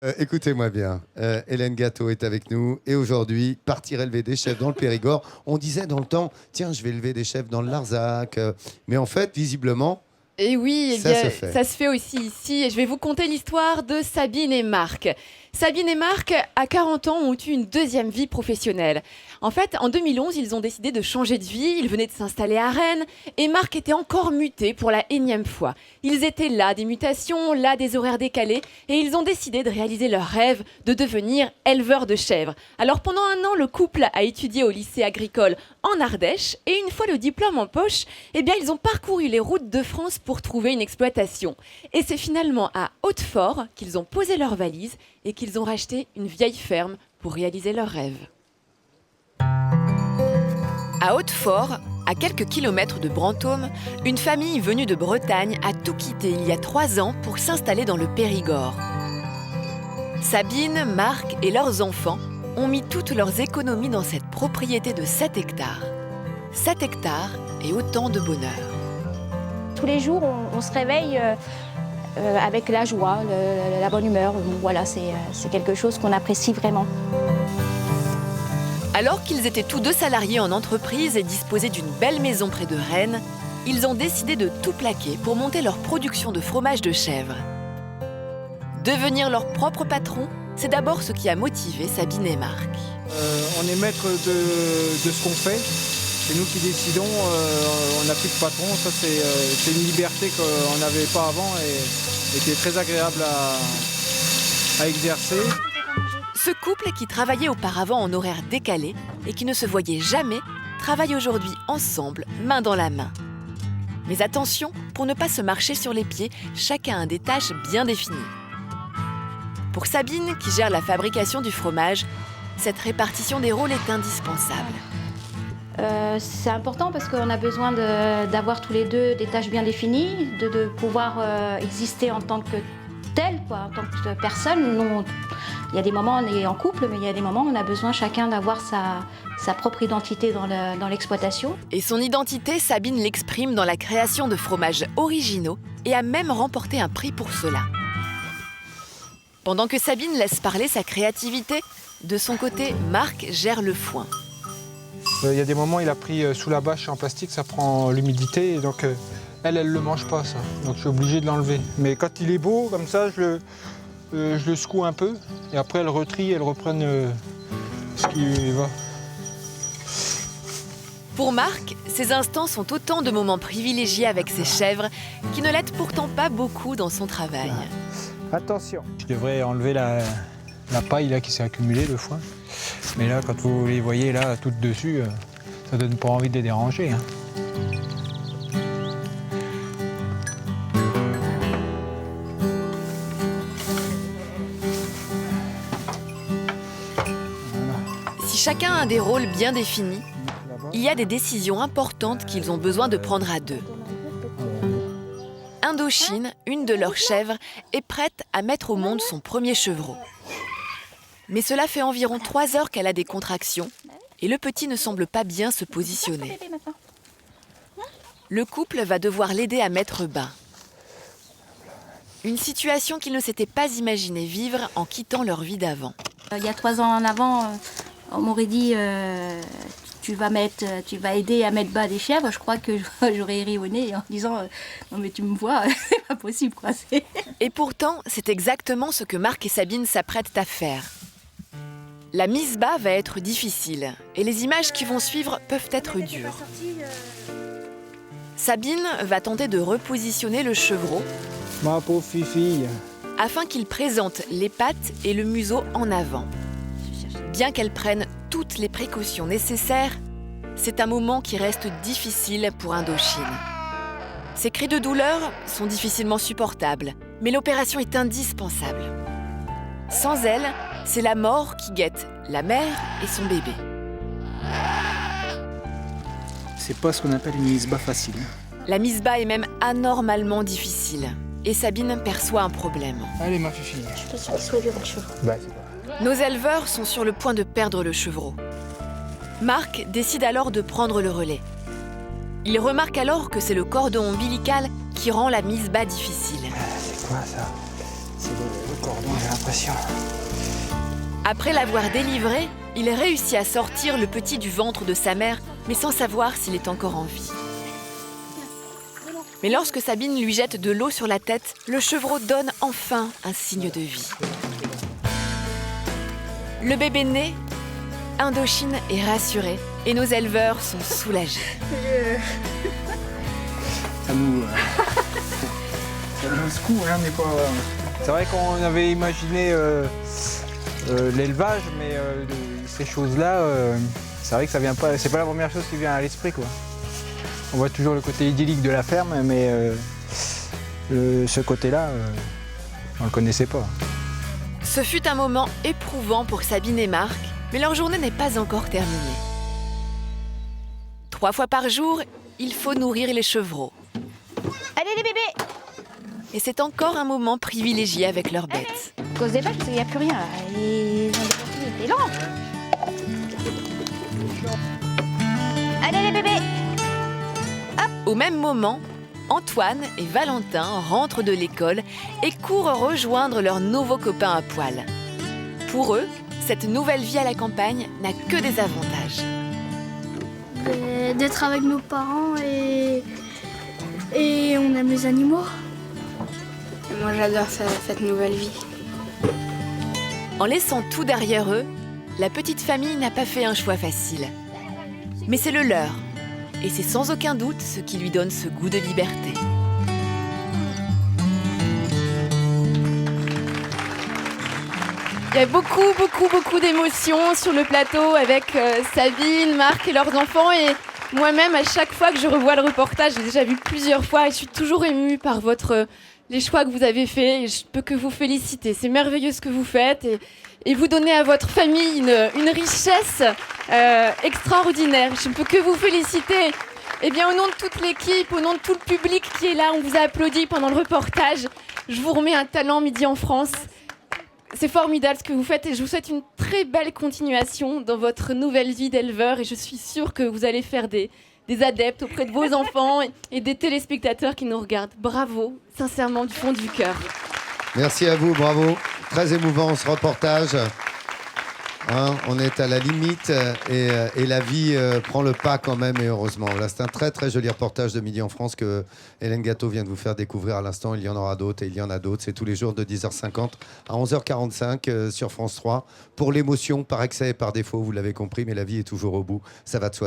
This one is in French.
Écoutez-moi bien, Hélène Gâteau est avec nous et aujourd'hui, partir élever des chèvres dans le Périgord. On disait dans le temps, tiens, je vais élever des chèvres dans le Larzac. Mais en fait, visiblement, Et oui, ça se fait. ça se fait aussi ici. Et je vais vous conter l'histoire de Sabine et Marc. Sabine et Marc, à 40 ans, ont eu une deuxième vie professionnelle. En fait, en 2011, ils ont décidé de changer de vie. Ils venaient de s'installer à Rennes et Marc était encore muté pour la énième fois. Ils étaient là des mutations, là des horaires décalés et ils ont décidé de réaliser leur rêve de devenir éleveurs de chèvres. Alors pendant un an, le couple a étudié au lycée agricole en Ardèche et une fois le diplôme en poche, eh bien, ils ont parcouru les routes de France pour trouver une exploitation. Et c'est finalement à Hautefort qu'ils ont posé leurs valises et qu'ils ont racheté une vieille ferme pour réaliser leur rêve. À Hautefort, à quelques kilomètres de Brantôme, une famille venue de Bretagne a tout quitté il y a 3 ans pour s'installer dans le Périgord. Sabine, Marc et leurs enfants ont mis toutes leurs économies dans cette propriété de 7 hectares. 7 hectares et autant de bonheur. Tous les jours, on se réveille avec la joie, la bonne humeur. Voilà, c'est quelque chose qu'on apprécie vraiment. Alors qu'ils étaient tous deux salariés en entreprise et disposaient d'une belle maison près de Rennes, ils ont décidé de tout plaquer pour monter leur production de fromage de chèvre. Devenir leur propre patron, c'est d'abord ce qui a motivé Sabine et Marc. On est maître de ce qu'on fait. C'est nous qui décidons. On n'a plus de patron. Ça, c'est une liberté qu'on n'avait pas avant et qui est très agréable à exercer. Ce couple qui travaillait auparavant en horaire décalé et qui ne se voyait jamais, travaille aujourd'hui ensemble, main dans la main. Mais attention, pour ne pas se marcher sur les pieds, chacun a des tâches bien définies. Pour Sabine, qui gère la fabrication du fromage, cette répartition des rôles est indispensable. C'est important parce qu'on a besoin d'avoir tous les deux des tâches bien définies, de pouvoir exister en tant que tel, quoi, en tant que personne. Nous, il y a des moments où on est en couple, mais il y a des moments où on a besoin chacun d'avoir sa propre identité dans l'exploitation. Et son identité, Sabine l'exprime dans la création de fromages originaux et a même remporté un prix pour cela. Pendant que Sabine laisse parler sa créativité, de son côté, Marc gère le foin. Il y a des moments, il a pris sous la bâche en plastique, ça prend l'humidité. Et donc, elle ne le mange pas, ça. Donc, je suis obligé de l'enlever. Mais quand il est beau, comme ça, je le secoue un peu. Et après, elle retrie, elle reprenne ce qui va. Pour Marc, ces instants sont autant de moments privilégiés avec ses chèvres qui ne l'aident pourtant pas beaucoup dans son travail. Attention. Je devrais enlever la paille là, qui s'est accumulée, le foin. Mais là, quand vous les voyez là, toutes dessus, ça donne pas envie de les déranger. Hein. Si chacun a des rôles bien définis, il y a des décisions importantes qu'ils ont besoin de prendre à deux. Indochine, une de leurs chèvres, est prête à mettre au monde son premier chevreau. Mais cela fait environ 3 heures qu'elle a des contractions et le petit ne semble pas bien se positionner. Le couple va devoir l'aider à mettre bas. Une situation qu'ils ne s'étaient pas imaginé vivre en quittant leur vie d'avant. Il y a 3 ans en avant, on m'aurait dit tu vas aider à mettre bas des chèvres. Je crois que j'aurais ri au nez en disant non mais tu me vois, c'est pas possible quoi. Et pourtant, c'est exactement ce que Marc et Sabine s'apprêtent à faire. La mise bas va être difficile et les images qui vont suivre peuvent être dures. Sabine va tenter de repositionner le chevreau Ma pauvre fifille. afin qu'il présente les pattes et le museau en avant. Bien qu'elle prenne toutes les précautions nécessaires, c'est un moment qui reste difficile pour Indochine. Ses cris de douleur sont difficilement supportables, mais l'opération est indispensable. Sans elle, c'est la mort qui guette la mère et son bébé. C'est pas ce qu'on appelle une mise bas facile. La mise bas est même anormalement difficile. Et Sabine perçoit un problème. Allez, ma fifille. Je suis pas sûre qu'il soit dur le chevreau. Bah, c'est pas... Nos éleveurs sont sur le point de perdre le chevreau. Marc décide alors de prendre le relais. Il remarque alors que c'est le cordon ombilical qui rend la mise bas difficile. C'est quoi ça? C'est le cordon. cordon, j'ai l'impression. Après l'avoir délivré, il réussit à sortir le petit du ventre de sa mère, mais sans savoir s'il est encore en vie. Mais lorsque Sabine lui jette de l'eau sur la tête, le chevreau donne enfin un signe de vie. Le bébé né, Indochine est rassurée et nos éleveurs sont soulagés. Ça nous secoue, hein, mais pas... C'est vrai qu'on avait imaginé l'élevage, mais ces choses-là, c'est vrai que ça vient pas. C'est pas la première chose qui vient à l'esprit, quoi. On voit toujours le côté idyllique de la ferme, mais ce côté-là, on le connaissait pas. Ce fut un moment éprouvant pour Sabine et Marc, mais leur journée n'est pas encore terminée. 3 fois par jour, il faut nourrir les chevreaux. Allez les bébés! Et c'est encore un moment privilégié avec leurs bêtes. À cause des vaches, il n'y a plus rien. Ils ont des lents. Allez les bébés! Au même moment, Antoine et Valentin rentrent de l'école et courent rejoindre leurs nouveaux copains à poil. Pour eux, cette nouvelle vie à la campagne n'a que des avantages. D'être avec nos parents et on aime les animaux. Moi j'adore cette nouvelle vie. En laissant tout derrière eux, la petite famille n'a pas fait un choix facile. Mais c'est le leur. Et c'est sans aucun doute ce qui lui donne ce goût de liberté. Il y a beaucoup d'émotions sur le plateau avec Sabine, Marc et leurs enfants. Et moi-même, à chaque fois que je revois le reportage, j'ai déjà vu plusieurs fois et je suis toujours émue par les choix que vous avez faits. Et je peux que vous féliciter. C'est merveilleux ce que vous faites. Et vous donnez à votre famille une richesse extraordinaire. Je ne peux que vous féliciter. Eh bien, au nom de toute l'équipe, au nom de tout le public qui est là, on vous a applaudi pendant le reportage. Je vous remets un talent Midi en France. C'est formidable ce que vous faites et je vous souhaite une très belle continuation dans votre nouvelle vie d'éleveur. Et je suis sûre que vous allez faire des adeptes auprès de vos enfants et des téléspectateurs qui nous regardent. Bravo, sincèrement, du fond du cœur. Merci à vous, bravo. Très émouvant ce reportage. Hein, on est à la limite et la vie prend le pas quand même et heureusement. Là, c'est un très joli reportage de Midi en France que Hélène Gâteau vient de vous faire découvrir à l'instant. Il y en aura d'autres et il y en a d'autres. C'est tous les jours de 10h50 à 11h45 sur France 3 pour l'émotion par excès et par défaut, vous l'avez compris, mais la vie est toujours au bout. Ça va de soi.